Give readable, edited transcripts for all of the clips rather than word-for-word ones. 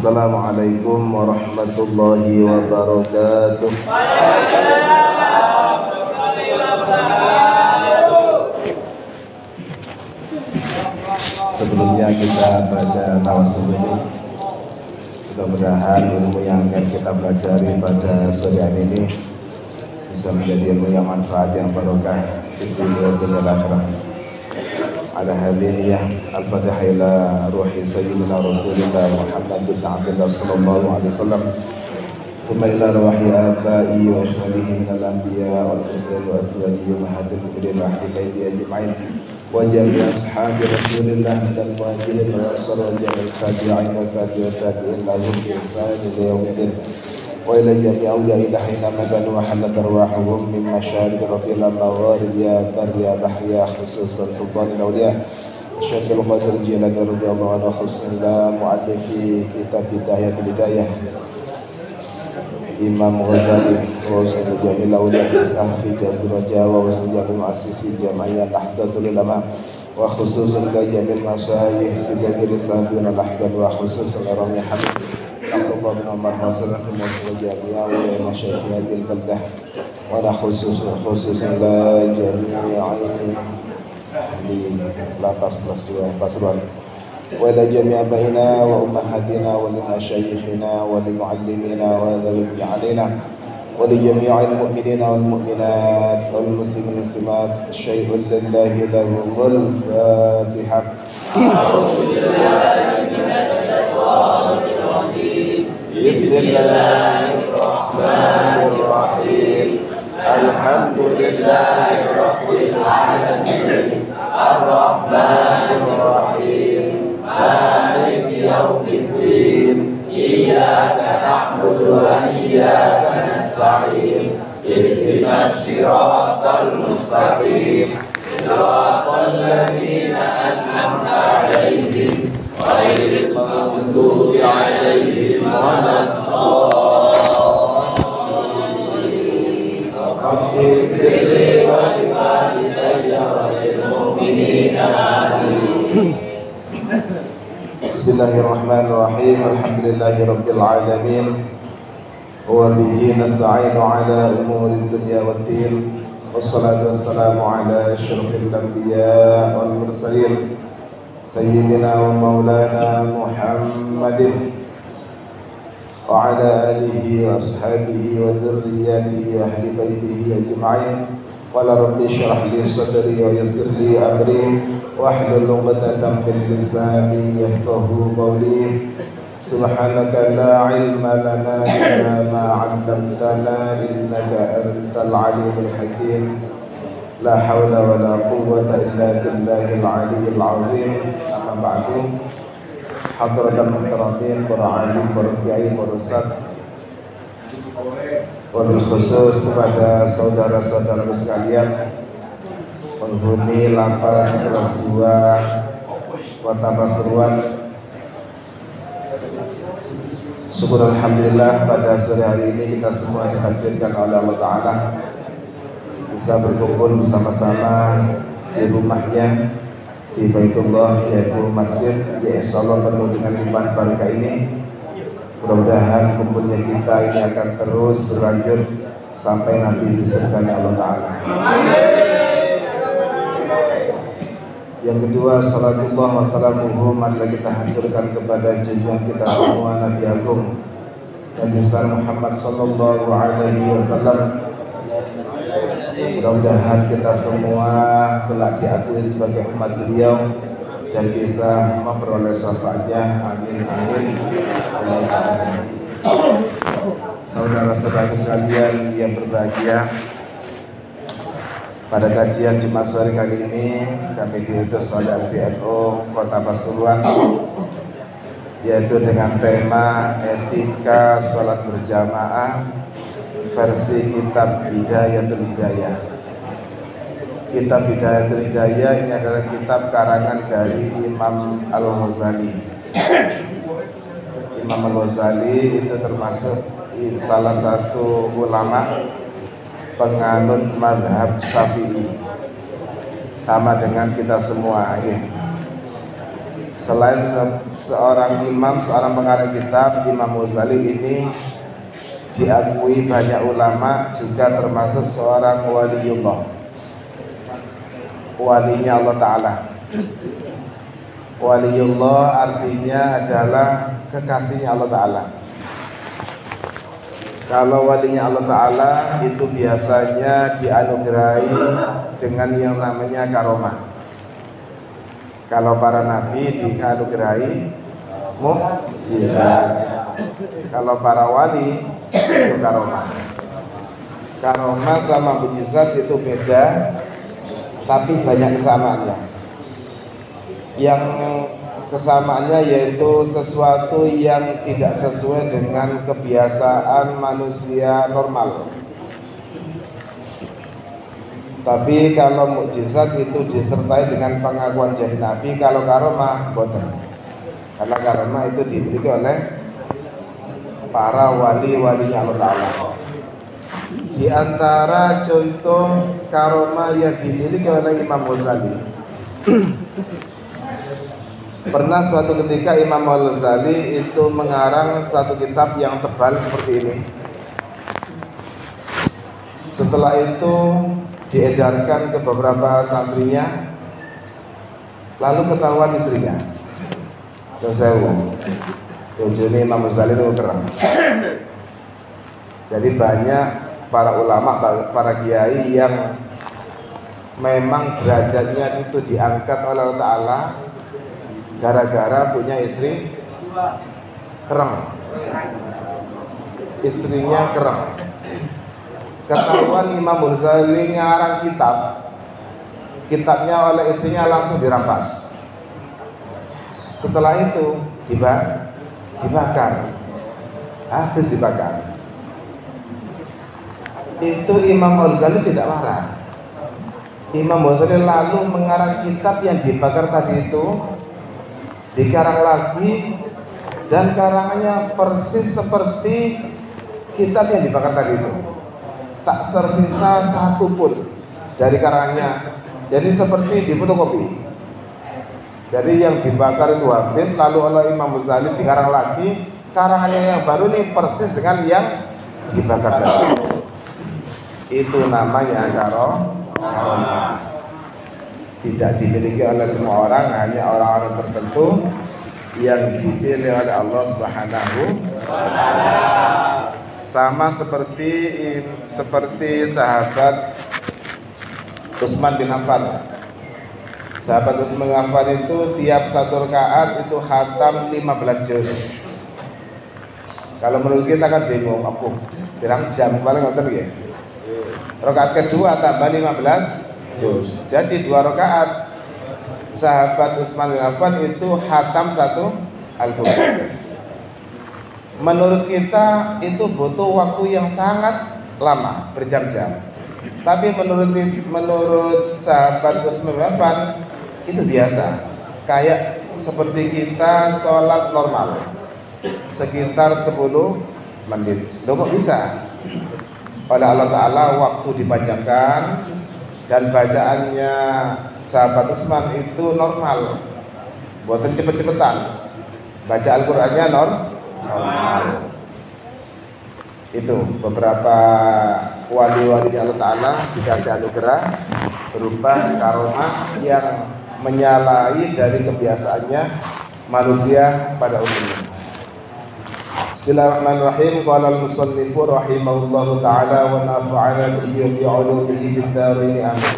Assalamualaikum warahmatullahi wabarakatuh. Sebelumnya kita baca tawasul dulu. Mudah-mudahan ilmu yang akan kita pelajari pada sore hari ini bisa menjadi ilmu yang manfaat, yang barokah di dunia dan akhirat. Ala hadiniyah al-fatihah ila ruhi sayyidina rasulillah Muhammad bin Abdullah sallallahu alaihi wasallam, thumma ila ruhi abai wa ikhwanihi min al-anbiya wal mursalin wa azwajihi ummahatil mu'minin wa ahli baiti ajma'in wa jami'i ashabi rasulillah dan muhajirin wal ansar wa jami'i tabi'in wa tabi'in lahum bi ihsan ila yaumiddin wa ila jami'i awliya'i hina maganu wa halat arwahum min masyarik radhiyallahu mawarid ya bar ya bahr ya khususan sultanul awliya Syekh Al-Qadir Jilani radhiyallahu anhu khususnya muallifi kitab Hidayah Imam Ghazali wa usul jamil awliya kisah fi jazirah Jawa wa usul jamil muassisi Jam'iyah Nahdlatul Ulama wa khususan jamil masyayikh sidaqi risalatun al-ahdan wa khususan Rami Habib Abdullah bin Umar Nasr wa jami'a wa masyayikh hadhihi al-baldah wa khususan la jami'i di lapas Pasuruan wa ila jami'a baina wa ummahatina wa li masyayikhina wa li muallimina wa dzalil alaina wa li jami'il mu'minina wal mu'minat wal muslimin wal muslimat syai'un lillahi lahul fatihah. A'udzu billahi minasy syaithanir rajim. Bismillahirrahmanirrahim. Alhamdulillahi rabbil alamin. Ar-Rahmanir Rahim. Maliki yaumiddin. Iyyaka na'budu wa iyyaka nasta'in. Ihdinas siratal mustaqim. Siratal ladzina an'amta 'alaihim ghairil maghdubi 'alaihim waladdallin. Rabbighfirli wa liwalidayya wa lil mu'minina amin. Bismillahirrahmanirrahim. Alhamdulillahirabbil alamin. Wa bihi nasta'inu ala umuri dunya waddin. Wassalatu wassalamu ala asyrafil anbiya wal mursalin sayyidina wa maulana Muhammadin wa ala alihi wa ashabihi wa dhurriyyatihi wa ahli baitihi ajma'in. Qala rabbi shrah li sadri wa yassir li amri wahlul 'uqdatam min lisani yafqahu qawli. Subhanaka la ilma lana illa ma 'allamtana innaka antal alimul hakim. La haula wa la quwwata illa billahil aliyyil azim. Amma ba'du. Hadratul muhtaramin, para alim, para kiai, para ustaz, wabil khusus kepada saudara-saudara sekalian penghuni lapas kelas 2 Kota Pasuruan. Syukur alhamdulillah pada sore hari ini kita semua ditakdirkan oleh Allah Ta'ala bisa berkumpul bersama-sama di rumahnya, di Baitullah, yaitu masjid yang insyaallah penuh dengan iman barakah ini. Mudah-mudahan kumpulnya kita ini akan terus berlanjut sampai nanti di surga Allah Ta'ala. Yang kedua, salatullah wa salamuhu, marilah kita haturkan kepada junjungan kita semua Nabi Agung Nabi besar Muhammad sallallahu alaihi wasallam. Mudah-mudahan kita semua kelak diakui sebagai umat beliau dan bisa memperoleh syafaatnya. Amin amin. Saudara-saudara sekalian yang berbahagia, pada kajian Jumat sore kali ini kami diutus oleh LDNU Kota Pasuruan, yaitu dengan tema etika sholat berjamaah versi kitab Hidayatul Hidayah. Kitab Hidayatul Hidayah ini adalah kitab karangan dari Imam Al-Ghazali. Imam Al-Ghazali itu termasuk salah satu ulama penganut mazhab Syafi'i, sama dengan kita semua ya. Selain seorang imam, seorang pengarang kitab, Imam Ghazali ini diakui banyak ulama, juga termasuk seorang waliullah, walinya Allah Ta'ala. Waliullah artinya adalah kekasihnya Allah Ta'ala. Kalau walinya Allah Ta'ala itu biasanya dianugerahi dengan yang namanya karomah. Kalau para nabi dianugerahi mukjizat. Kalau para wali itu karomah. Karomah sama mukjizat itu beda, tapi banyak kesamaannya. Yang kesamaannya yaitu sesuatu yang tidak sesuai dengan kebiasaan manusia normal. Tapi kalau mukjizat itu disertai dengan pengakuan jadi nabi. Kalau karomah boten, karena karomah itu dimiliki oleh para wali-walinya Allah Ta'ala. Di antara contoh karomah yang dimiliki oleh Imam Ghazali, pernah suatu ketika Imam Ghazali itu mengarang satu kitab yang tebal seperti ini. Setelah itu diedarkan ke beberapa santrinya, lalu ketahuan istrinya. Terus saya ini Imam Ghazali itu keren. Jadi banyak para ulama, para kiai yang memang derajatnya itu diangkat oleh Allah Ta'ala gara-gara punya istri kereng. Istrinya kereng. Ketahuan Imam Ghazali ngarang kitabnya oleh istrinya langsung dirampas. Setelah itu dibakar, habis dibakar. Itu Imam Ghazali tidak marah. Imam Ghazali lalu mengarang kitab yang dibakar tadi itu, dikarang lagi, dan karangannya persis seperti kitab yang dibakar tadi itu. Tak tersisa satu pun dari karangannya. Jadi seperti difotokopi. Jadi yang dibakar itu habis, lalu oleh Imam Ghazali dikarang lagi, karangannya yang baru ini persis dengan yang dibakar tadi. Itu namanya karomah. Tidak dimiliki oleh semua orang, hanya orang-orang tertentu yang dipilih oleh Allah Subhanahu wa Ta'ala. Sama seperti sahabat Utsman bin Affan. Sahabat Utsman bin Affan itu tiap satu rakaat itu khatam 15 juz. Kalau menurut kita kan bingung, aku pirang jam paling ngoten nggih. Rakaat kedua tambah 15 juz. Jadi 2 rakaat sahabat Utsman bin Affan itu khatam 1 Al-Qur'an. Menurut kita itu butuh waktu yang sangat lama, berjam-jam. Tapi menurut sahabat Utsman bin Affan itu biasa, kayak seperti kita sholat normal, sekitar 10 menit. Loh kok bisa? Oleh Allah Ta'ala waktu dipanjangkan, dan bacaannya sahabat Utsman itu normal, buatan cepet-cepetan. Baca Al-Qur'annya normal. Itu beberapa wali-wali Allah Ta'ala dikasih anugerah berupa karomah yang menyalahi dari kebiasaannya manusia pada umumnya. Bismillahirrahmanirrahim. Qala al-musannifu rahimahullahu ta'ala wa nafa'ana bihi bi 'ulumihi fid dharain amin.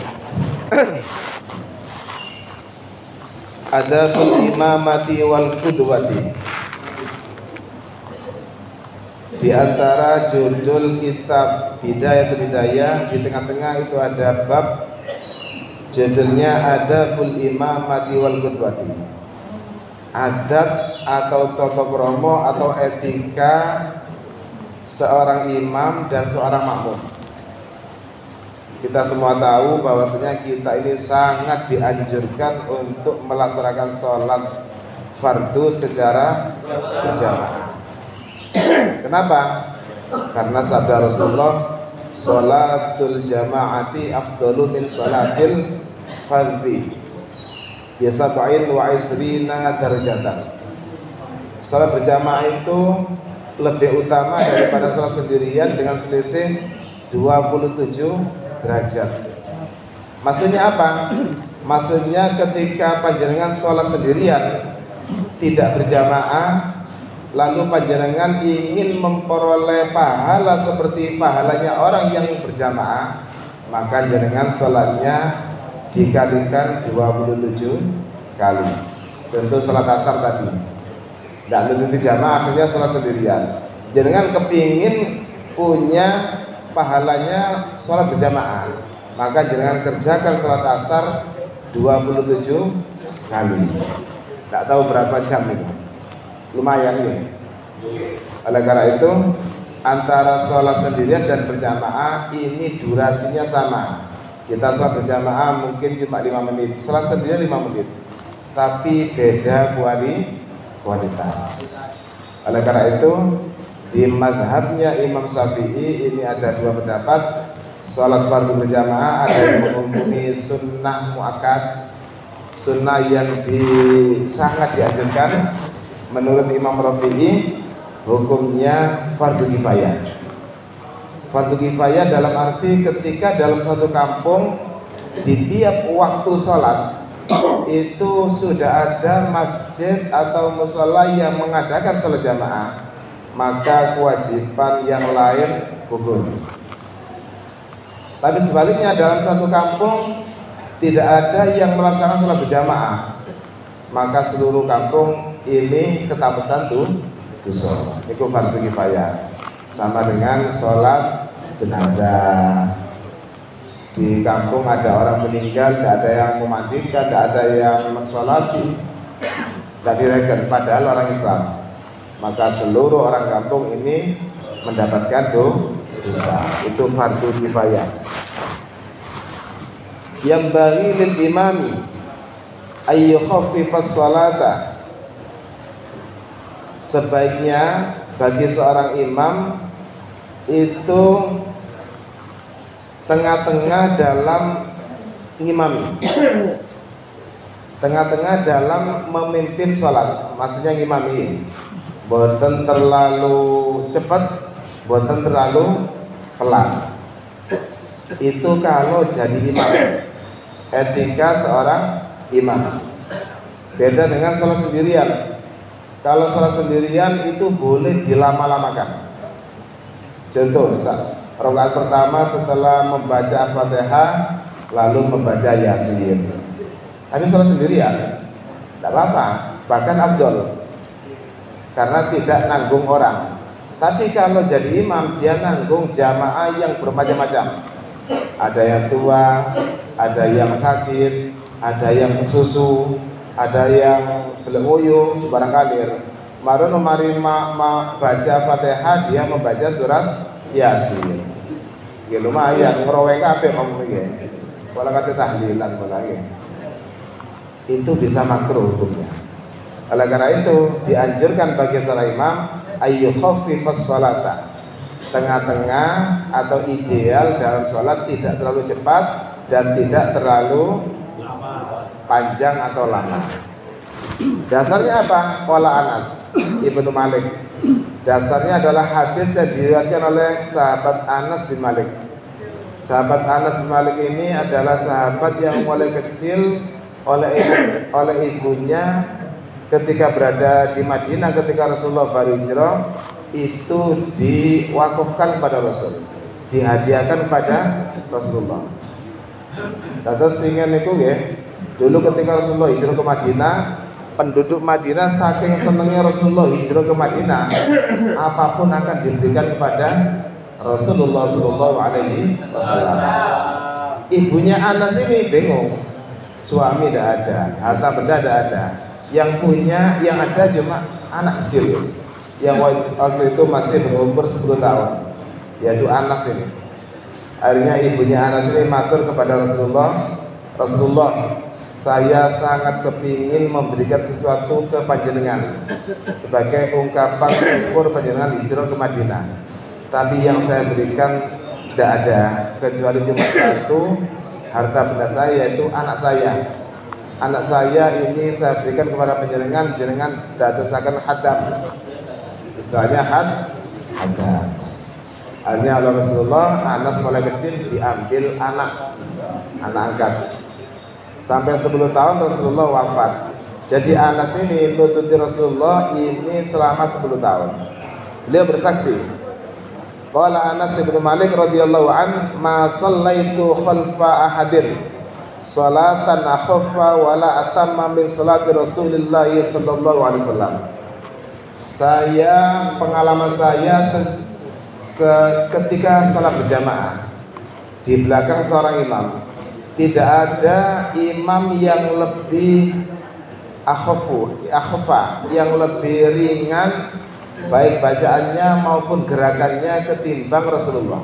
Adabul imamati wal qudwati. Di antara judul kitab Hidayah di tengah-tengah itu ada bab judulnya Adabul Imamati wal Qudwati. Adab atau tata krama atau etika seorang imam dan seorang makmum. Kita semua tahu bahwasanya kita ini sangat dianjurkan untuk melaksanakan sholat fardu secara berjamaah. Kenapa? Karena sabda Rasulullah, sholatul jamaati afdalu min sholatil fardhi. Ya sab'in wa isrina darajatan. Salat berjamaah itu lebih utama daripada salat sendirian dengan selisih 27 derajat. Maksudnya apa? Maksudnya ketika panjenengan salat sendirian tidak berjamaah, lalu panjenengan ingin memperoleh pahala seperti pahalanya orang yang berjamaah, maka jenengan salatnya dikalikan 27 kali. Contoh salat asar tadi, tidak lebih jamaah, akhirnya salat sendirian. Jenengan kepingin punya pahalanya salat berjamaah, maka jenengan kerjakan salat asar 27 kali. Tidak tahu berapa jam itu, lumayan ya. Oleh karena itu antara sholat sendirian dan berjamaah ini durasinya sama. Kita sholat berjamaah mungkin cuma 5 menit, sholat sendirian 5 menit, tapi beda kualitas. Oleh karena itu di mazhabnya Imam Syafi'i ini ada dua pendapat. Sholat fardu berjamaah ada yang menghukumi sunnah muakkad, sunnah yang sangat dianjurkan. Menurut Imam Rafi'i hukumnya fardu kifayah. Fardu kifayah dalam arti ketika dalam satu kampung di tiap waktu sholat itu sudah ada masjid atau mushola yang mengadakan sholat jamaah, maka kewajiban yang lain gugur. Tapi sebaliknya dalam satu kampung tidak ada yang melaksanakan sholat berjamaah, maka seluruh kampung ini ketapusan dosa. Itu fardu kifayah. Sama dengan sholat jenazah. Di kampung ada orang meninggal, tidak ada yang memandikan, tidak ada yang mensolati, tidak direken, padahal orang Islam, maka seluruh orang kampung ini mendapatkan dosa. Itu fardu kifayah. Yang bagi lil imami ayyukhaffifas sholata, sebaiknya bagi seorang imam itu tengah-tengah dalam ngimami, tengah-tengah dalam memimpin sholat. Maksudnya ngimami, boten terlalu cepat, boten terlalu pelan. Itu kalau jadi imam, etika seorang imam. Beda dengan sholat sendirian. Kalau sholat sendirian itu boleh dilama-lamakan. Contoh, rakaat pertama setelah membaca Al-Fatihah lalu membaca Yasin. Tapi sholat sendirian tidak apa-apa, bahkan afdol, karena tidak nanggung orang. Tapi kalau jadi imam dia nanggung jamaah yang bermacam-macam. Ada yang tua, ada yang sakit, ada yang susu, ada yang belenguyuh, barangkali marun mari baca Fatihah dia membaca surat Yasin. Ya lumayan ngerowe kabeh ngomong iki. Wala kate tahlilan lagi. Itu bisa makruh hukumnya. Oleh karena itu dianjurkan bagi seorang imam ayyukhaffifas sholata, tengah-tengah atau ideal dalam sholat, tidak terlalu cepat dan tidak terlalu panjang atau lama. Dasarnya apa? Qala Anas Ibnu Malik. Dasarnya adalah hadis yang diriwayatkan oleh sahabat Anas bin Malik. Sahabat Anas bin Malik ini adalah sahabat yang mulai kecil oleh ibunya ketika berada di Madinah, ketika Rasulullah baru hijrah, itu diwakafkan kepada Rasul, dihadiahkan kepada Rasulullah. Terus ingin niku nggih, dulu ketika Rasulullah hijrah ke Madinah, penduduk Madinah saking senengnya Rasulullah hijrah ke Madinah, apapun akan diberikan kepada Rasulullah Shallallahu Alaihi Wasallam. Ibunya Anas ini bingung, suami tidak ada, harta benda tidak ada, yang punya, yang ada cuma anak kecil yang waktu itu masih berumur 10 tahun, yaitu Anas ini. Akhirnya ibunya Anas ini matur kepada Rasulullah, Rasulullah, saya sangat kepingin memberikan sesuatu ke panjenengan sebagai ungkapan syukur panjenengan hijrah ke Madinah, tapi yang saya berikan tidak ada kecuali cuma satu harta benda saya, yaitu anak saya. anak saya ini saya berikan kepada panjenengan, jenengan dadosaken hadam. Misalnya hadam. Akhirnya oleh Rasulullah, Anas mulai kecil diambil anak angkat. Sampai 10 tahun Rasulullah wafat. Jadi Anas ini nututi Rasulullah ini selama 10 tahun. Beliau bersaksi. Qala Anas bin Malik radhiyallahu an, ma shallaitu khalfa ahadin salatan akhaffa wala atamma min salati Rasulillah sallallahu alaihi wasallam. Pengalaman saya ketika sholat berjamaah di belakang seorang imam, tidak ada imam yang lebih akhafa, yang lebih ringan baik bacaannya maupun gerakannya ketimbang Rasulullah.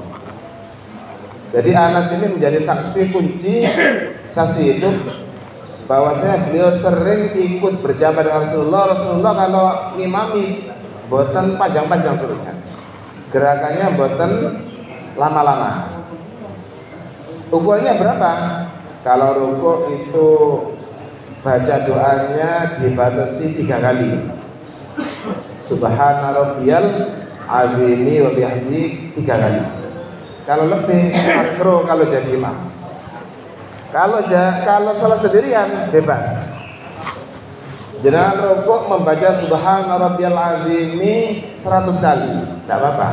Jadi Anas ini menjadi saksi kunci, saksi hidup bahwasanya beliau sering ikut berjamaah dengan Rasulullah. Rasulullah kalau ngimami boten panjang-panjang surutnya, gerakannya boten lama-lama. Ukurannya berapa? Kalau rukuk itu baca doanya dibatasi 3 kali. Subhana rabbiyal azimi wa bihamdi 3 kali. Kalau lebih makro kalau jadi imam. Kalau salat sendirian bebas. Jangan rukuk membaca subhana rabbiyal azimi 100 kali, tidak apa-apa.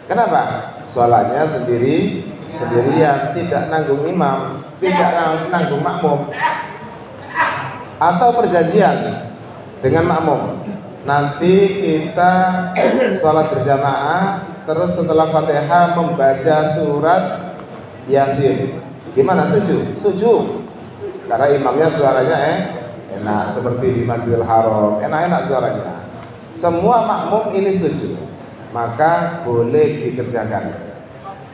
Kenapa? Salatnya sendirian, tidak nanggung imam, tidak nanggung makmum. Atau perjanjian dengan makmum. Nanti kita sholat berjamaah, terus setelah Fatihah membaca surat Yasin. Gimana, setuju? Karena imamnya suaranya enak, seperti di Masjidil Haram, enak-enak suaranya. Semua makmum ini setuju, maka boleh dikerjakan.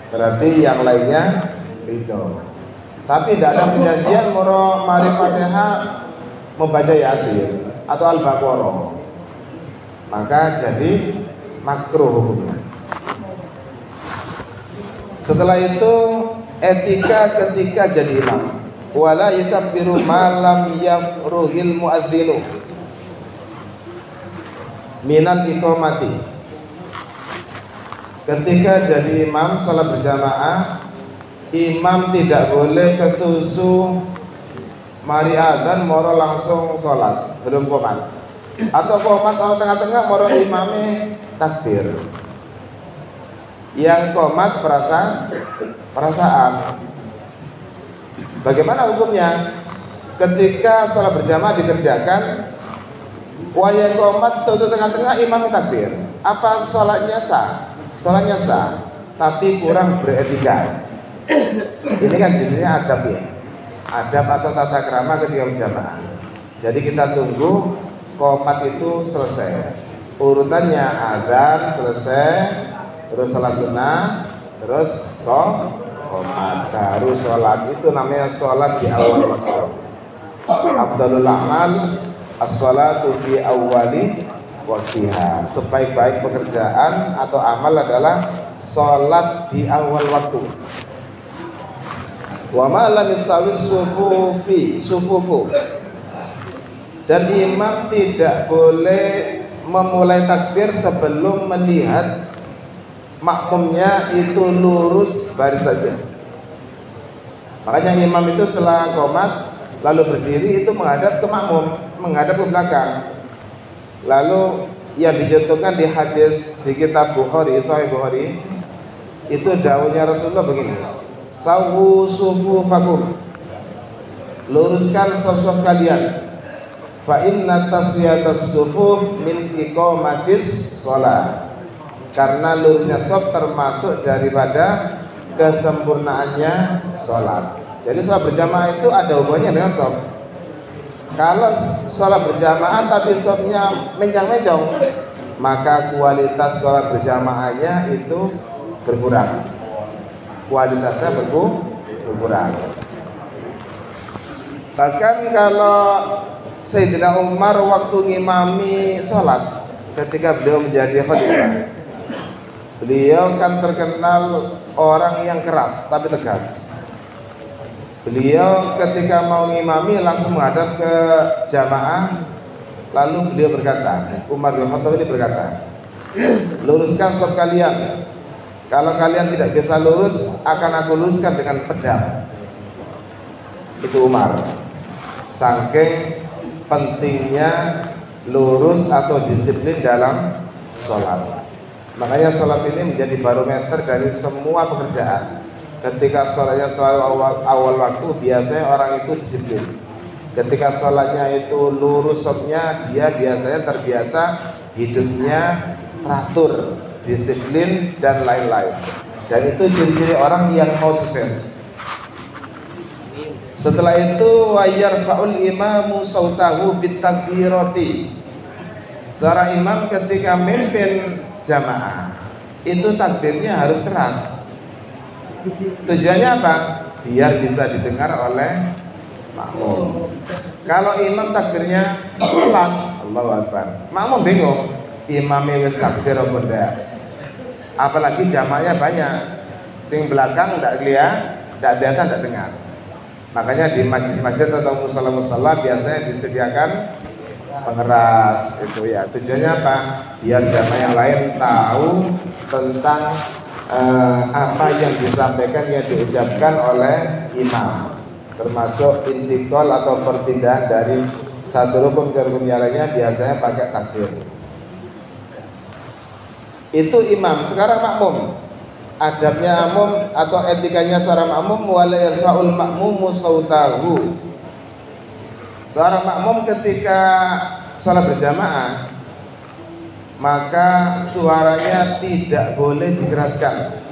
Berarti yang lainnya ridho. Tapi tidak ada perjanjian mari Fatihah membaca Yasin atau Al-Baqarah, maka jadi makruh hukumnya. Setelah itu etika ketika jadi imam, wala yukabbiru ma lam yafruhil muadzinu minal iqamati. Ketika jadi imam sholat berjamaah, imam tidak boleh kesusu mari adzan moro langsung sholat, belum qomat. Atau qomat orang tengah-tengah moro imame takbir. Yang qomat perasaan. Bagaimana hukumnya? Ketika sholat berjamaah dikerjakan, waya qomat tutup tengah-tengah imam takbir. Apa sholatnya sah? Sholatnya sah, tapi kurang beretika. Ini kan judulnya adab ya. Adab atau tata krama ketika berjamaah. Jadi kita tunggu qomat itu selesai. Urutannya azan selesai, terus sholat sunnah, terus qomat, baru sholat. Itu namanya sholat di awal waktu. Afdalul a'mal as-sholatu fi awwali waqtiha. Sebaik-baik pekerjaan atau amal adalah sholat di awal waktu. Wa ma lam yastawis sufufu. Dan imam tidak boleh memulai takbir sebelum melihat makmumnya itu lurus baris saja. Makanya imam itu setelah qomat lalu berdiri itu menghadap ke makmum, menghadap ke belakang. Lalu yang dicontohkan di hadis di kitab Bukhari, Sahih Bukhari, itu dawuhnya Rasulullah begini: sawu sufufakum, luruskan saf-saf kalian. Fa inna taswiyatas sufuf min iqamatis shalah. Karena lurusnya saf termasuk daripada kesempurnaannya sholat. Jadi sholat berjamaah itu ada hubungannya dengan saf. Kalau sholat berjamaah tapi safnya mencang-mencong, maka kualitas sholat berjamaahnya itu berkurang. Kualitasnya berkurang. Bahkan kalau Sayyidina Umar waktu ngimami sholat ketika beliau menjadi khalifah, beliau kan terkenal orang yang keras tapi tegas. Beliau ketika mau ngimami langsung menghadap ke jamaah, lalu beliau berkata, Umar bin Khattab ini berkata, luruskan shaf kalian. Kalau kalian tidak bisa lurus, akan aku luruskan dengan pedang. Itu Umar. Saking pentingnya lurus atau disiplin dalam sholat. Makanya sholat ini menjadi barometer dari semua pekerjaan. Ketika sholatnya selalu awal waktu, biasanya orang itu disiplin. Ketika sholatnya itu lurus shafnya, dia biasanya terbiasa, hidupnya teratur, disiplin dan lain-lain. Dan itu ciri-ciri orang yang mau sukses. Setelah itu wayarfa'ul imamu sautahu bitakbirati. Seorang imam ketika memimpin jamaah itu takbirnya harus keras. Tujuannya apa? Biar bisa didengar oleh makmum. Kalau imam takbirnya pelan, Allahu Akbar, makmum bingung, imamnya wis takbir apa ndak? Apalagi jamaahnya banyak, sing belakang ndak kelihatan, ndak dengar. Makanya di masjid-masjid atau musala-musala biasanya disediakan pengeras itu ya. Tujuannya apa? Biar jamaah yang lain tahu tentang apa yang disampaikan, yang diucapkan oleh imam, termasuk intikal atau perpindahan dari satu rukun ke rukun yang lainnya biasanya pakai takbir. Itu imam. Sekarang makmum. Adabnya makmum atau etikanya seorang makmum, wala yarfa'ul makmumu sautahu. Seorang makmum ketika sholat berjamaah, maka suaranya tidak boleh dikeraskan,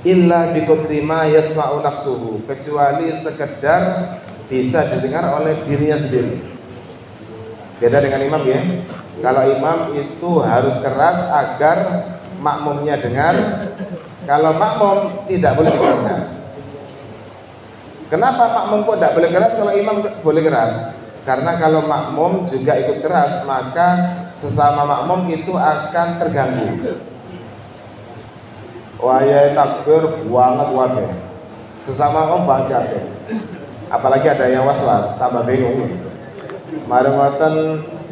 illa biqadri ma yasma'u nafsuhu, kecuali sekedar bisa didengar oleh dirinya sendiri. Beda dengan imam ya. Kalau imam itu harus keras agar makmumnya dengar. Kalau makmum tidak boleh dikeraskan. Kenapa makmum kok tidak boleh keras kalau imam boleh keras? Karena kalau makmum juga ikut keras, maka sesama makmum itu akan terganggu. Waya takbir banget wae. Sesama makmum banget. Apalagi ada yang was-was, tambah bingung. Mari ngoten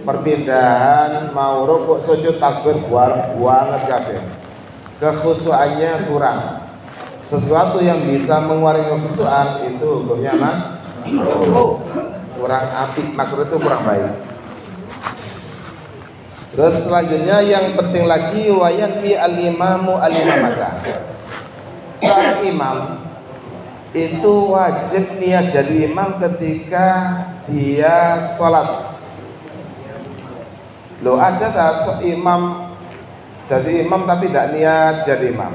perpindahan mau rukuk sujud takbir banget kabeh. Kekhusyuannya kurang. Sesuatu yang bisa mengurangi kekhusyuan itu hukumnya kurang apik, makruh itu kurang baik. Terus selanjutnya yang penting lagi wayan fi al-imamu al-imamata. Seorang imam itu wajib niat jadi imam ketika dia sholat. Loh, ada tak imam jadi imam tapi tidak niat jadi imam?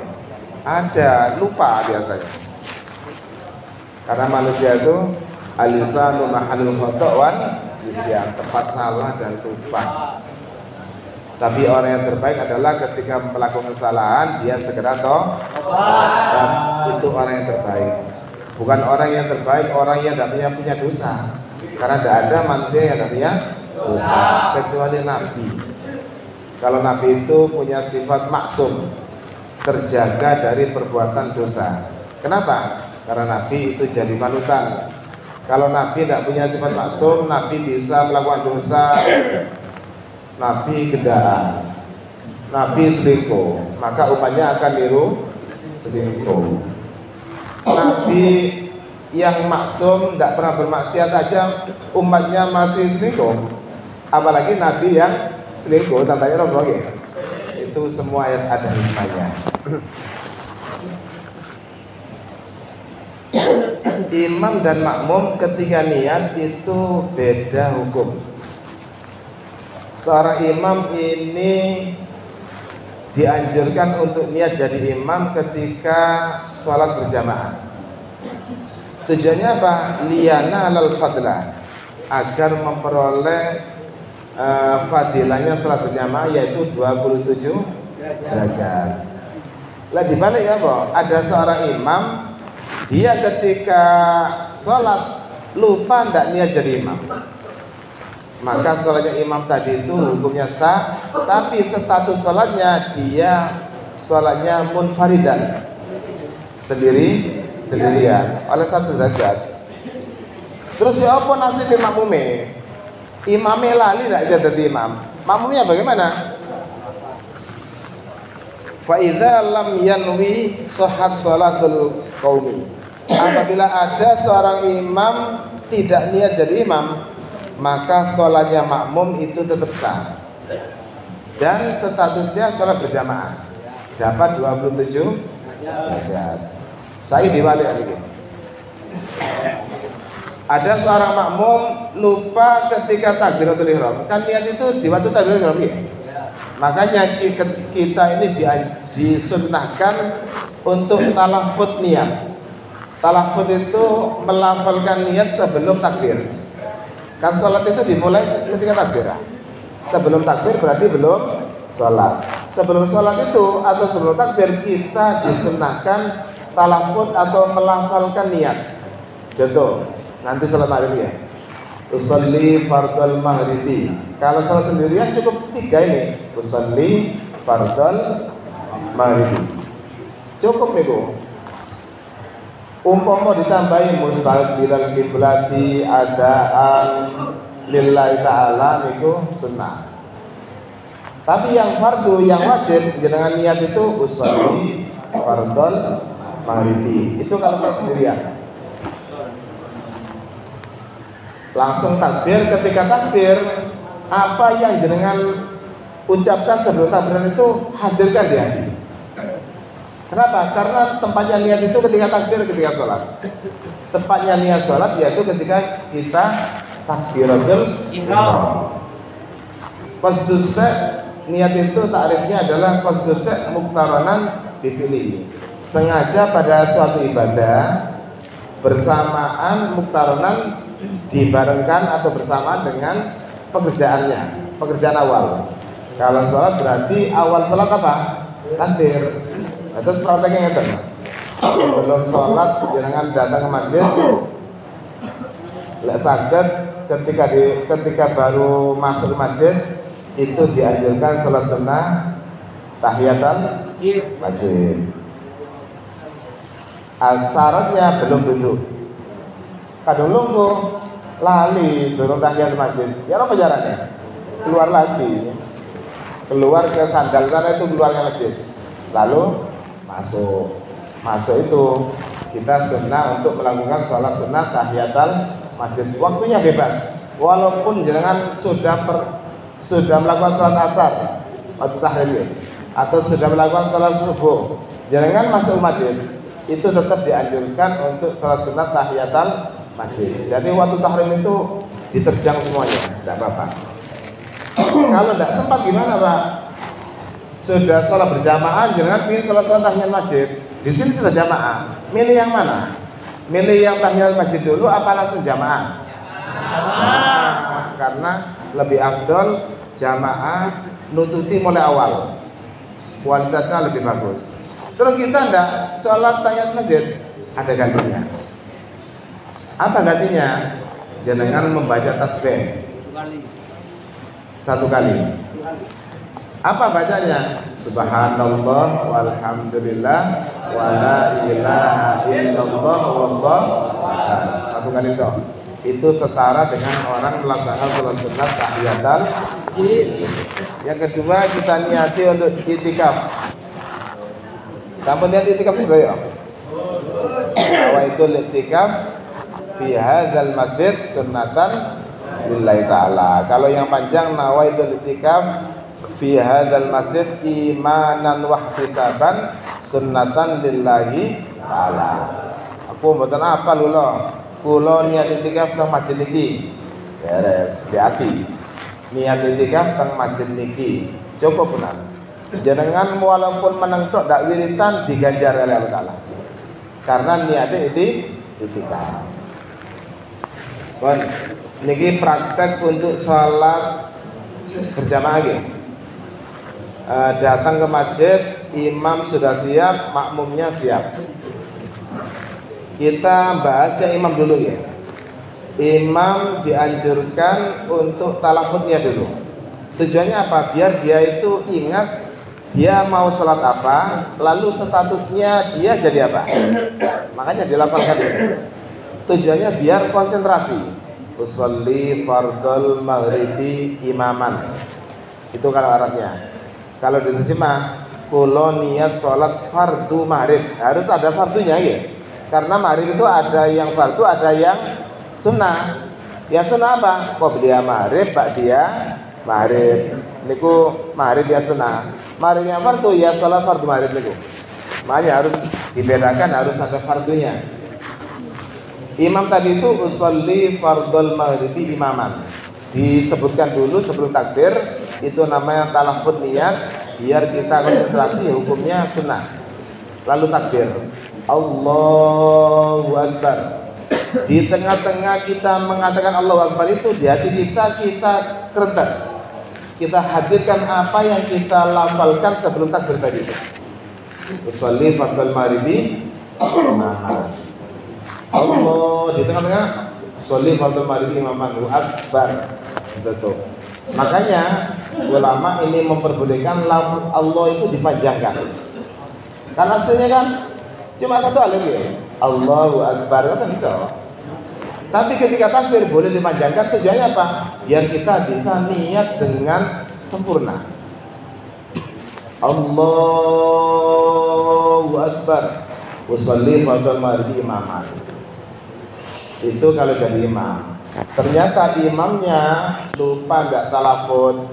Ada, lupa biasanya. Karena manusia itu al-lisanu mahallul khata' wan nisyan, tepat salah dan lupa. Tapi orang yang terbaik adalah ketika melakukan kesalahan dia segera tobat. Itu orang yang terbaik. Bukan orang yang terbaik orang yang tidak punya dosa. Karena tidak ada manusia yang tidak punya dosa kecuali nabi. Kalau nabi itu punya sifat maksum, terjaga dari perbuatan dosa. Kenapa? Karena nabi itu jadi panutan. Kalau nabi tidak punya sifat maksum, nabi bisa melakukan dosa. Nabi gendaan, nabi selingkuh, maka umatnya akan niru selingkuh. Nabi yang maksum tidak pernah bermaksiat aja umatnya masih selingkuh, apalagi nabi yang selingkuh, tandanya apa lagi? Itu semua ayat ada hikmahnya. Imam dan makmum ketika niat itu beda hukum. Seorang imam ini dianjurkan untuk niat jadi imam ketika sholat berjamaah. Tujuannya apa? Liyana alal fadlah, agar memperoleh fadilahnya sholat berjamaah, yaitu 27 derajat. Lah dibalik ya apa? Ada seorang imam, dia ketika sholat lupa tidak niat jadi imam, maka sholatnya imam tadi itu hukumnya sah, tapi status sholatnya dia sholatnya munfaridan, sendiri sendirian oleh 1 derajat. Terus ya apa nasib makmume? Imamnya lali tidak jadi imam. Makmumnya bagaimana? Fa idza lam yanwi sahhat salatul qaumi. Apabila ada seorang imam tidak niat jadi imam, maka sholatnya makmum itu tetap sah dan statusnya sholat berjamaah dapat 27 derajat. Saya diwali lagi. Ada seorang makmum lupa ketika takbiratul ihram. Kan niat itu di waktu takbiratul ihram ya. Makanya kita ini disunnahkan untuk talaffuz niat. Talaffuz itu melafalkan niat sebelum takbir. Kan sholat itu dimulai ketika takbir. Sebelum takbir berarti belum sholat. Sebelum sholat itu atau sebelum takbir kita disunnahkan talaffuz atau melafalkan niat. Contoh, nanti sholat maghrib ya. Usolli fardal maghribi. Kalau sholat sendirian cukup 3 ini. Usolli fardal maghribi. Cukup nih Bu. Umpama ditambahi mustaqbilal kiblati adaan lillahi ta'ala niku sunnah. Tapi yang fardu, yang wajib dengan niat itu usolli fardal maghribi. Itu kalau sendirian. Langsung takbir, ketika takbir apa yang jenengan ucapkan sebelum takbir itu hadirkan di hati. Kenapa? Karena tempatnya niat itu ketika takbir, ketika sholat. Tempatnya niat sholat yaitu ketika kita takbiratul ihram. Qasdus niat itu takrifnya adalah qasdus muqtaranan bifili. Sengaja pada suatu ibadah bersamaan muqtaranan dibarengkan atau bersamaan dengan pekerjaannya, pekerjaan awal. Kalau sholat berarti awal sholat apa? Takbir. Terus prakteknya itu sebelum sholat jangan datang ke masjid. Lek saged ketika baru masuk masjid itu dianjurkan sholat sunnah tahiyatul masjid. Syaratnya belum duduk. Kadung lunggu lali durung tahiyatul masjid. Ya apa jalannya? Keluar lagi. Keluar ke sandal sana itu keluarnya masjid. Lalu masuk itu kita sunnah untuk melakukan sholat sunnah tahiyatul masjid. Waktunya bebas. Walaupun jangan sudah melakukan sholat asar waktu tahrim atau sudah melakukan sholat subuh, jangan masuk masjid. Itu tetap dianjurkan untuk sholat sunnah tahiyatul masjid. Jadi waktu tahrim itu diterjang semuanya, tidak apa-apa. Kalau tidak sempat gimana Pak? Sudah sholat berjamaah, jangan pilih sholat tahiyat masjid. Di sini sudah jamaah. Milih yang mana? Milih yang tahiyat masjid dulu apa langsung jamaah? Karena lebih afdol jamaah nututi mulai awal. Kualitasnya lebih bagus. Terus kita enggak sholat tahiyat masjid, ada gantinya. Apa gantinya? Jangan membaca tasbih 1 kali. Apa bacanya? Subhanallah walhamdulillah wala ilaha illallah wallahu akbar. 1 kali itu. Itu setara dengan orang melaksanakan sholat sunat tahiyatul. Yang kedua kita niati untuk itikaf. Sampun niat itikaf sedaya. Bahwa itu itikaf fi hadzal masjid sunnatan lillahi ta'ala. Kalau yang panjang nawaitul itikaf fi hadzal masjid imanan wa ihtisaban sunnatan lillahi ta'ala. Aku mboten apa lho. Kula niat itikaf teng masjid niki. Beres, hati. Niat itikaf teng masjid niki. Cukup benar. Jenengan walaupun meneng tok dak wiritan diganjar oleh Allah Ta'ala. Karena niatnya itikaf. Bon, niki praktek untuk sholat berjamaah nggih. Datang ke masjid, imam sudah siap, makmumnya siap. Kita bahas yang imam dulu ya. Imam dianjurkan untuk talaffuznya dulu. Tujuannya apa? Biar dia itu ingat dia mau sholat apa, lalu statusnya dia jadi apa. Makanya dilafalkan dulu. Tujuannya biar konsentrasi. Usolli fardhol maghribi imaman. Itu kalau Arabnya. Kalau diterjemah, kulo niat sholat fardu maghrib, harus ada fardunya ya. Karena maghrib itu ada yang fardu, ada yang sunnah. Yang sunnah apa? Qobliyah maghrib, ba'diyah maghrib. Niku maghrib ya sunnah. Maghrib yang fardu ya sholat fardu maghrib niku. Makanya harus dibedakan, harus ada fardunya. Imam tadi itu usolli fardhol maghribi imaman. Disebutkan dulu sebelum takbir, itu namanya talaffuz niat, biar kita konsentrasi, hukumnya sunnah. Lalu takbir, Allahu Akbar. Di tengah-tengah kita mengatakan Allahu Akbar itu, di hati kita kerentak. Kita hadirkan apa yang kita lafalkan sebelum takbir tadi itu. Usolli fardhol maghribi imaman. Allah di tengah-tengah usolli fardhol maghribi imaman akbar. Betul. Makanya ulama ini memperbolehkan lafaz Allah itu dipanjangkan. Karena aslinya kan cuma satu alif ya. Allahu Akbar kan itu. Tapi ketika takbir boleh dipanjangkan, tujuannya apa? Biar kita bisa niat dengan sempurna. Allahu Akbar. Usolli fardhol maghribi imaman. Itu kalau jadi imam. Ternyata imamnya lupa nggak talafut.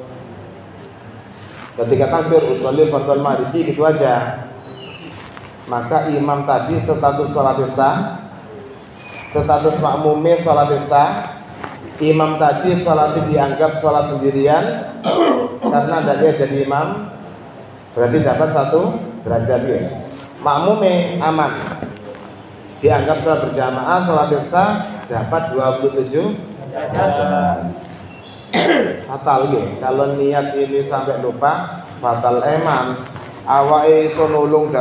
Ketika takbir usolli fardhol maghribi gitu aja. Maka imam tadi status sholat sah, status makmumnya sholat sah. Imam tadi sholat dianggap sholat sendirian karena dia jadi imam, berarti dapat 1 derajat ya. Makmumnya aman, dianggap sholat berjamaah, sholat sah dapat 27 derajat. Fatal ya, kalau niat ini sampai lupa, fatal eman. Awake iso nulung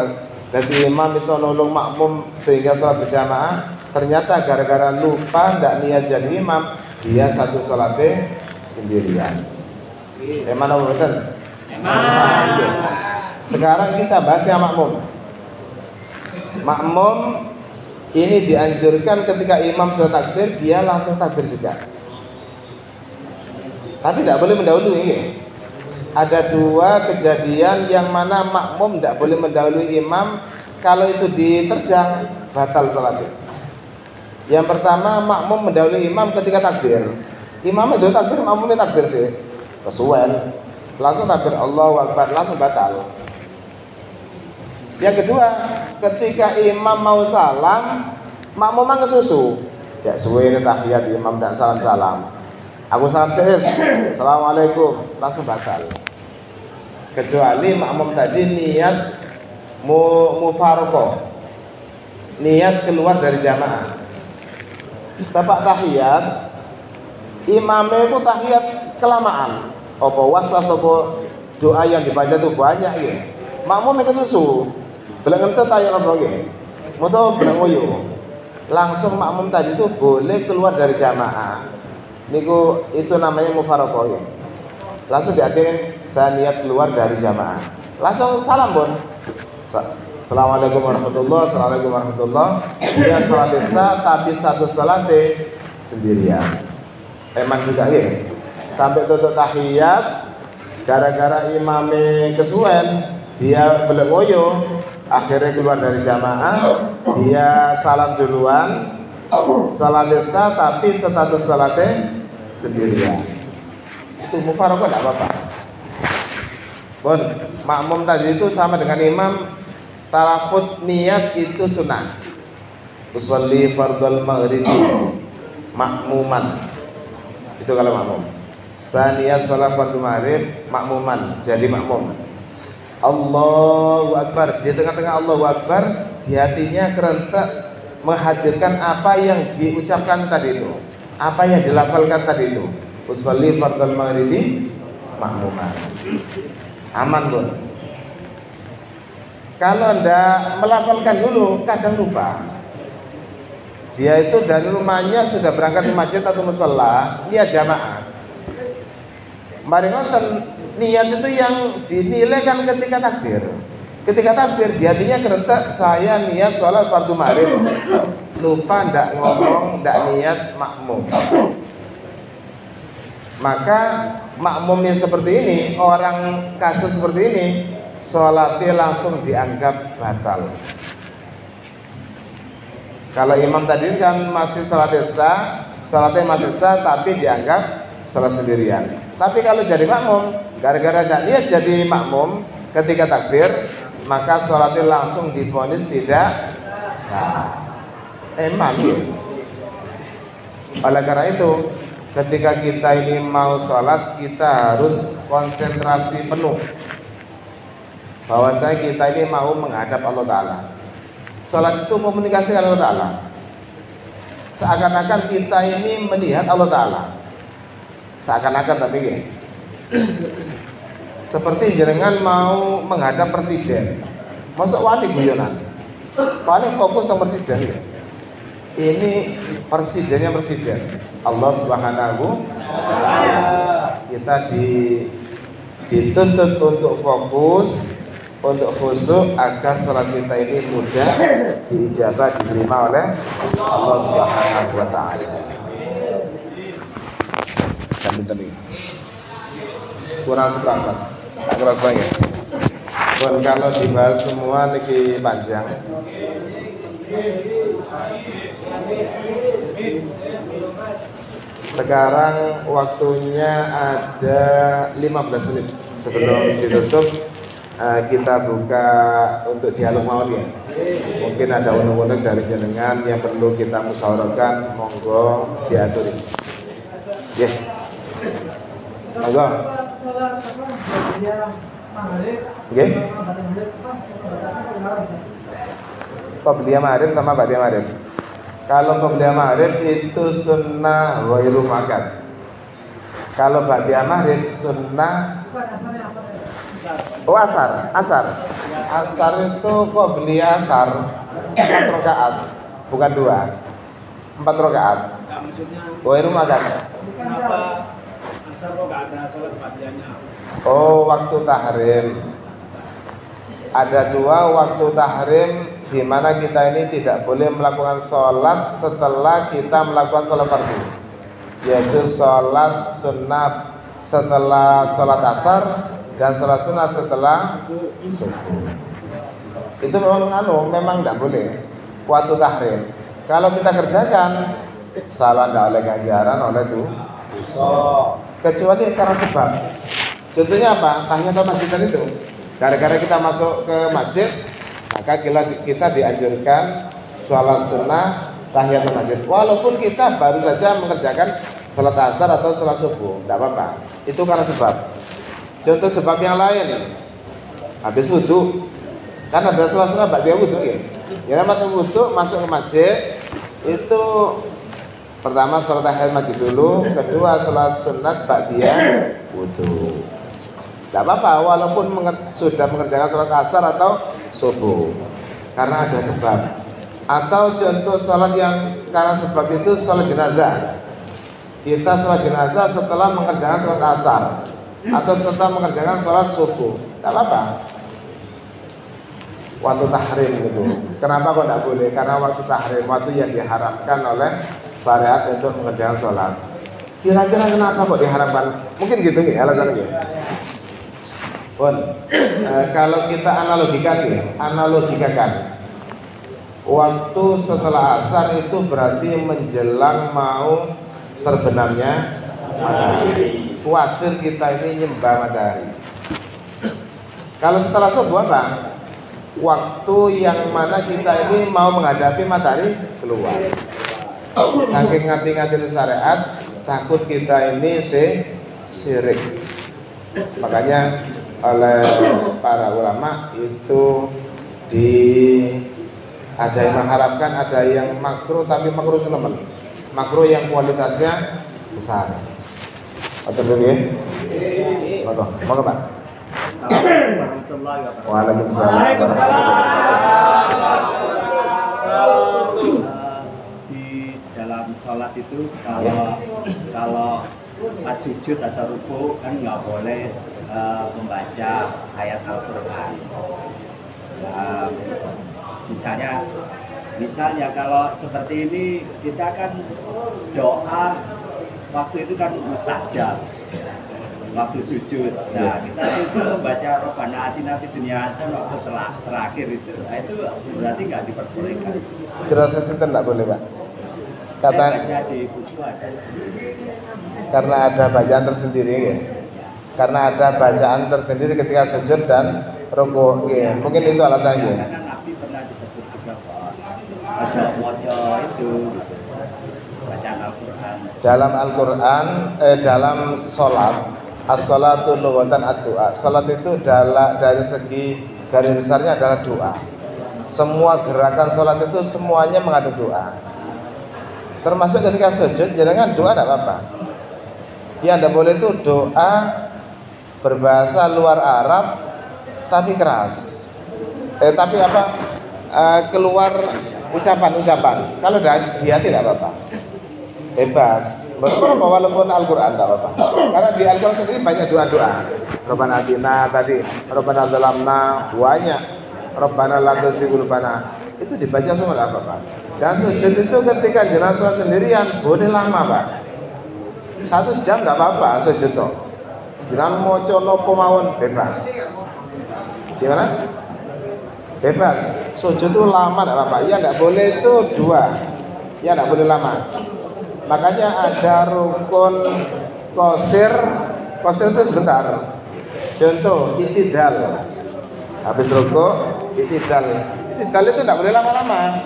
dadi imam, iso nulung makmum sehingga sholat berjamaah, ternyata gara-gara lupa ndak niat jadi imam, dia satu sholatnya sendirian. Eman apa betul? Eman. Sekarang kita bahas yang makmum. Makmum ini dianjurkan ketika imam sudah takbir, dia langsung takbir juga. Tapi tidak boleh mendahului ya. Ada 2 kejadian yang mana makmum tidak boleh mendahului imam. Kalau itu diterjang, batal sholatnya. Yang pertama, makmum mendahului imam ketika takbir. Imam itu takbir, makmumnya takbir sih, kesuwen, langsung takbir Allahu Akbar, langsung batal. Yang kedua, ketika imam mau salam, makmum kesusu. Jak suwe tahiyat imam dan salam. Aku salam sehis, assalamualaikum, langsung batal. Kecuali makmum tadi niat mufaraqah, niat keluar dari jamaah. Tapak tahiyat, imamnya itu tahiyat kelamaan. Apa was-was apa doa yang dibaca itu banyak ya. Makmum kesusu. Belum ngentut ayo apa nggih. Moto belum nguyu. Langsung makmum tadi itu boleh keluar dari jamaah. Niku itu namanya mufaraqah ya. Langsung diakhiri saya niat keluar dari jamaah. Langsung salam pun. Assalamualaikum warahmatullahi wabarakatuh. Assalamualaikum warahmatullahi. Dia sholat isya tapi satu sholatnya sendirian. Emang juga ya. Sampai tutup tahiyat, gara-gara imamnya kesuwen, dia belum ngoyo, akhirnya keluar dari jamaah. Dia salam duluan, sholat isya tapi status sholatnya sendirian. Itu mufaraqah tidak apa-apa. Bon, makmum tadi itu sama dengan imam. Talafut niat itu sunnah. Usolli fardhol maghribi makmuman. Itu kalau makmum. Saya niat sholat fardhu maghrib makmuman, jadi makmum. Allahu Akbar, di tengah-tengah Allahu Akbar, di hatinya kerentak menghadirkan apa yang diucapkan tadi itu, apa yang dilafalkan tadi itu. Usolli fardhol maghribi makmuman. Aman pun. Kalau ndak melafalkan dulu, kadang lupa. Dia itu dari rumahnya sudah berangkat ke masjid atau musola, dia jamaah. Mari ngoten, niat itu yang dinilai kan ketika takbir. Ketika takbir di hatinya kerentak, saya niat sholat fardu maghrib. Lupa ndak ngomong, ndak niat makmum. Maka makmum yang seperti ini, orang kasus seperti ini, sholatnya langsung dianggap batal. Kalau imam tadi kan masih sholatnya masih sah, tapi dianggap sholat sendirian. Tapi kalau jadi makmum, gara-gara tidak niat jadi makmum ketika takbir, maka sholatnya langsung divonis tidak sah. Emang ya. Oleh karena itu, ketika kita ini mau sholat, kita harus konsentrasi penuh bahwasanya kita ini mau menghadap Allah Ta'ala. Sholat itu komunikasi dengan Allah Ta'ala. Seakan-akan kita ini melihat Allah Ta'ala. Seakan-akan, tapi ya, seperti jenengan mau menghadap presiden, masuk wali guyonan, paling fokus sama presiden ya. Ini presidennya presiden Allah Subhanahu wa Ta'ala. Kita dituntut untuk fokus, untuk khusyuk agar salat kita ini mudah diijabah, diterima oleh Allah Subhanahu wa Ta'ala. Kami kurang seperempat aku rasanya. Kalau dibahas semua niki panjang. Sekarang waktunya ada 15 menit sebelum ditutup. Kita buka untuk dialog mawon ya. Mungkin ada unek-unek dari jenengan yang perlu kita musyawarahkan, monggo diatur. Yes. Monggo. Nggih. Qobliyah maghrib sama ba'diyah maghrib. Kalau qobliyah maghrib itu sunnah ghairu muakkad. Kalau ba'diyah maghrib sunnah asar itu qobliyah asar 4 rakaat, bukan 2. 4 rakaat. Ghairu muakkad. Kenapa asar kok enggak ada salat ba'diyahnya? Oh, waktu tahrim. Ada 2 waktu tahrim di mana kita ini tidak boleh melakukan sholat setelah kita melakukan sholat fardu, yaitu sholat sunnah setelah sholat asar dan sholat sunnah setelah subuh. Itu memang tidak boleh waktu tahrim. Kalau kita kerjakan, salah tidak oleh ganjaran, oleh dosa. Kecuali karena sebab. Contohnya apa? Tahiyatul masjid itu. Gara-gara kita masuk ke masjid, maka kita dianjurkan sholat sunnah tahiyatul masjid. Walaupun kita baru saja mengerjakan sholat asar atau sholat subuh, tidak apa-apa. Itu karena sebab. Contoh sebab yang lain, habis wudhu, kan ada sholat sunnah ba'diyah wudhu ya. Yang namanya wudhu masuk ke masjid itu pertama sholat tahiyatul masjid dulu, kedua sholat sunat ba'diyah wudhu. Tidak apa-apa walaupun sudah mengerjakan sholat asar atau subuh, karena ada sebab. Atau contoh sholat yang karena sebab itu sholat jenazah. Kita sholat jenazah setelah mengerjakan sholat asar atau setelah mengerjakan sholat subuh, tidak apa-apa. Waktu tahrim gitu. Kenapa kok tidak boleh? Karena waktu tahrim, waktu yang diharapkan oleh syariat untuk mengerjakan sholat. Kira-kira kenapa kok diharapkan? Mungkin gitu nih alasannya. Kalau kita analogikan, waktu setelah asar itu berarti menjelang mau terbenamnya matahari. Khawatir kita ini nyembah matahari. Kalau setelah subuh apa? Waktu yang mana kita ini mau menghadapi matahari keluar. Saking ngati-ngati syariat, takut kita ini syirik. Makanya oleh para ulama itu ada yang mengharapkan, ada yang makruh, tapi makruh senemen, makruh yang kualitasnya besar. Betul dulu ya? Monggo Pak. Assalamualaikum warahmatullahi wabarakatuh. Waalaikumsalam. Di dalam sholat itu kalau pas sujud atau ruku kan nggak boleh membaca ayat Al-Quran. Misalnya kalau seperti ini kita kan doa waktu itu kan mustajab waktu sujud. Nah kita sujud membaca Rabbana atina fid dunya hasanah waktu terakhir itu. Nah itu berarti nggak diperbolehkan. Terus itu tidak boleh Pak. Kata Saya baca di buku ada sendiri. Karena ada bacaan tersendiri ya. Karena ada bacaan tersendiri ketika sujud dan ruku ya. Mungkin itu alasannya. Karena Nabi pernah disebut juga Pak mojo itu gitu. Bacaan Al-Quran. Dalam Al-Quran, dalam sholat, as-sholatu lughatan ad-du'a. Sholat itu dari segi garis besarnya adalah doa. Semua gerakan sholat itu semuanya mengandung doa. Termasuk ketika sujud, jangan doa tidak apa-apa. Yang tidak boleh itu doa berbahasa luar Arab tapi keras. Tapi keluar ucapan-ucapan. Kalau di hati tidak apa-apa. Bebas. Walaupun Al-Quran tidak apa-apa. Karena di Al-Quran sendiri banyak doa-doa. Rabbana atina tadi, Rabbana zalamna banyak. Rabbana la tuzigh qulubana. Itu dibaca semua tidak apa-apa. Dan sujud itu ketika jenazah sholat sendirian boleh lama Pak. 1 jam tidak apa-apa sujud toh. Jangan mau nopo mawon bebas. Gimana? Bebas. Sujud itu lama tidak apa-apa. Ya tidak boleh itu 2. Ya tidak boleh lama. Makanya ada rukun qasir. Qasir itu sebentar. Contoh itidal. Habis rukuk itidal. Itidal itu tidak boleh lama-lama.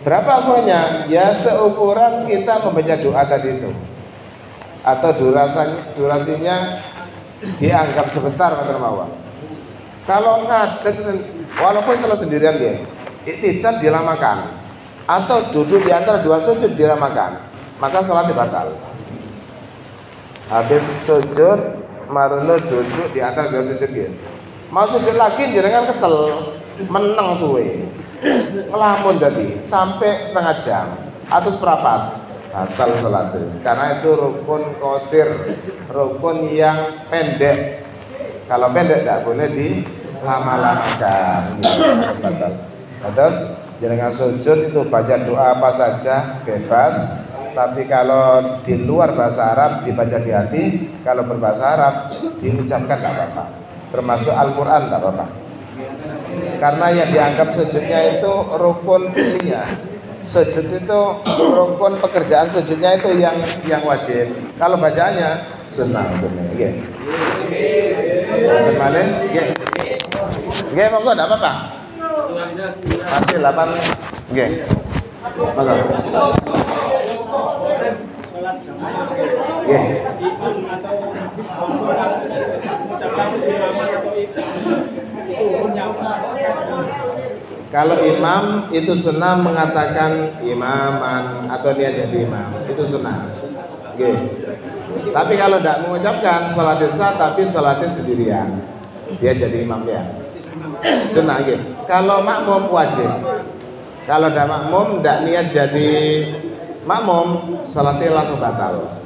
Berapa ukurannya? Ya seukuran kita membaca doa tadi itu. Atau durasinya dianggap sebentar Pak Mawar. Kalau ngadeg walaupun salah sendirian dia, itidal dilamakan. Atau duduk di antara 2 sujud dilamakan, maka sholatnya batal. Habis sujud marono duduk di antara 2 sujud gitu. Mau sujud lagi jenengan kesel, meneng suwe. Ngelamun tadi sampai setengah jam atau seperempat batal sholatnya. Karena itu rukun qasir, rukun yang pendek. Kalau pendek tidak boleh dilama-lamakan gitu, batal. Terus jangan sujud itu baca doa apa saja bebas. Tapi kalau di luar bahasa Arab dibaca di hati, kalau berbahasa Arab diucapkan tidak apa-apa. Termasuk Al-Quran tidak apa-apa. Karena yang dianggap sujudnya itu rukun fi'linya. Sujud itu rukun pekerjaan sujudnya itu yang wajib. Kalau bacaannya sunnah hukumnya. Nggih. Kembali, nggih. Nggih, monggo enggak apa-apa. Masih 8. Nggih. Monggo. Salat jamaah. Nggih. Imam atau mengucapkan imam atau itu hukumnya apa? Kalau imam itu sunnah mengatakan imaman atau dia jadi imam, itu sunnah. Oke. Tapi kalau tidak mengucapkan salat sah tapi salatnya sendirian, dia jadi imam ya. Sunnah gitu. Kalau makmum wajib. Kalau tidak makmum tidak niat jadi makmum, salatnya langsung batal.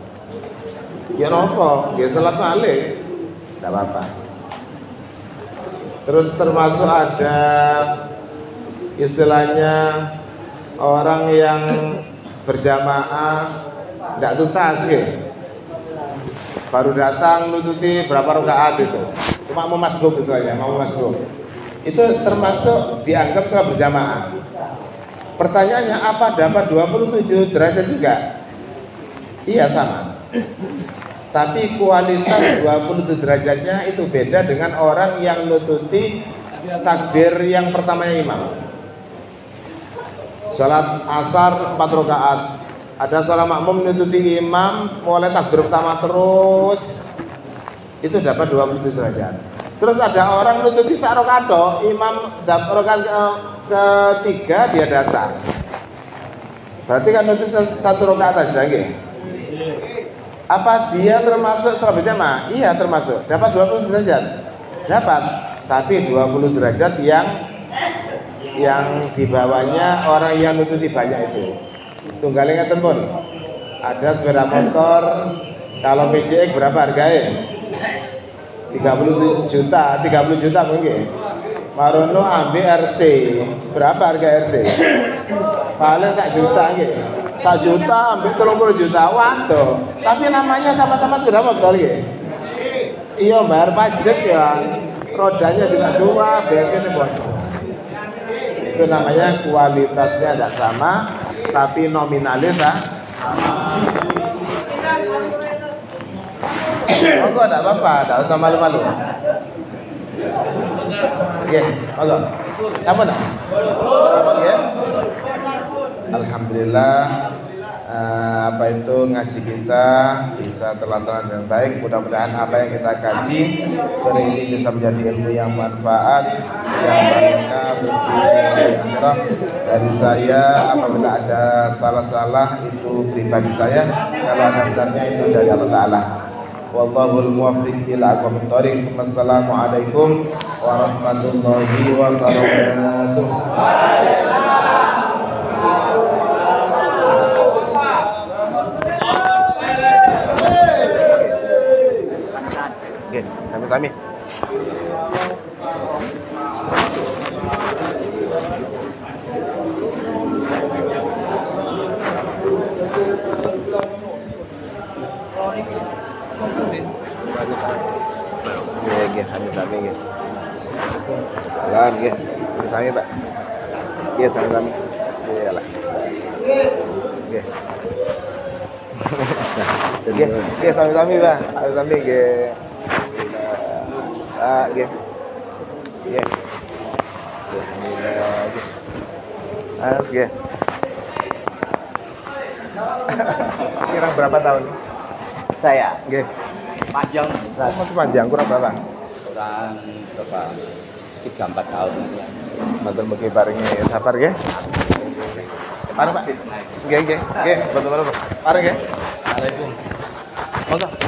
Ya nopo, ya salat balik, tidak apa-apa. Terus termasuk ada istilahnya orang yang berjamaah tidak tuntas gitu. Baru datang nututi berapa rakaat itu. Cuma mau masbuk istilahnya, mau masbuk. Itu termasuk dianggap salat berjamaah. Pertanyaannya apa dapat 27 derajat juga? Iya sama. Tapi kualitas 27 derajatnya itu beda dengan orang yang nututi takbir yang pertamanya imam. Salat asar 4 rakaat. Ada seorang makmum nututi imam mulai takbir pertama terus itu dapat 27 derajat. Terus ada orang nututi sak rakaat imam rakaat ketiga dia datang. Berarti kan nututi 1 rakaat aja gitu. Apa dia termasuk salat berjamaah? Iya termasuk. Dapat 20 derajat. Dapat. Tapi 20 derajat yang di bawahnya orang yang nututi banyak itu. Tunggalnya ngeten pun. Ada sepeda motor kalau PJX berapa harganya? 30 juta mungkin. Marono ambil RC. Berapa harga RC? Paling 1 juta nggih. 1 juta ambil 30 juta. Waduh. Tapi namanya sama-sama sepeda motor nggih. Iya bayar pajak ya. Rodanya juga 2, bensinnya bosok. Itu namanya kualitasnya tidak sama, tapi nominalnya sama. Monggo enggak apa-apa, enggak usah malu-malu. Oke, monggo. Sampun enggak? Sampun ya? Alhamdulillah apa itu ngaji kita bisa terlaksana dengan baik. Mudah-mudahan apa yang kita kaji sore ini bisa menjadi ilmu yang manfaat, yang barokah akhirat. Dari saya apabila ada salah-salah itu pribadi saya, kalau ada benarnya itu dari Allah Ta'ala. Wallahul muwaffiq ila aqwamit thoriq. Wassalamualaikum warahmatullahi wabarakatuh. Oke, sami-sami. Oke, sami-sami nggih. Salam nggih. Sami, Pak. Nggih, sami-sami. Nggih, lah. Nggih. Nggih, sami-sami, Pak. Sami nggih. Nggih. Nggih. Nggih. Kira berapa tahun? Saya Nggih. panjang, Masih panjang, kurang berapa? kurang berapa? 3-4 tahun. Matur mugi paringi sabar nggih. Pareng, Pak. Nggih, nggih. Nggih, betul-betul. Pareng nggih. Assalamualaikum. Monggo.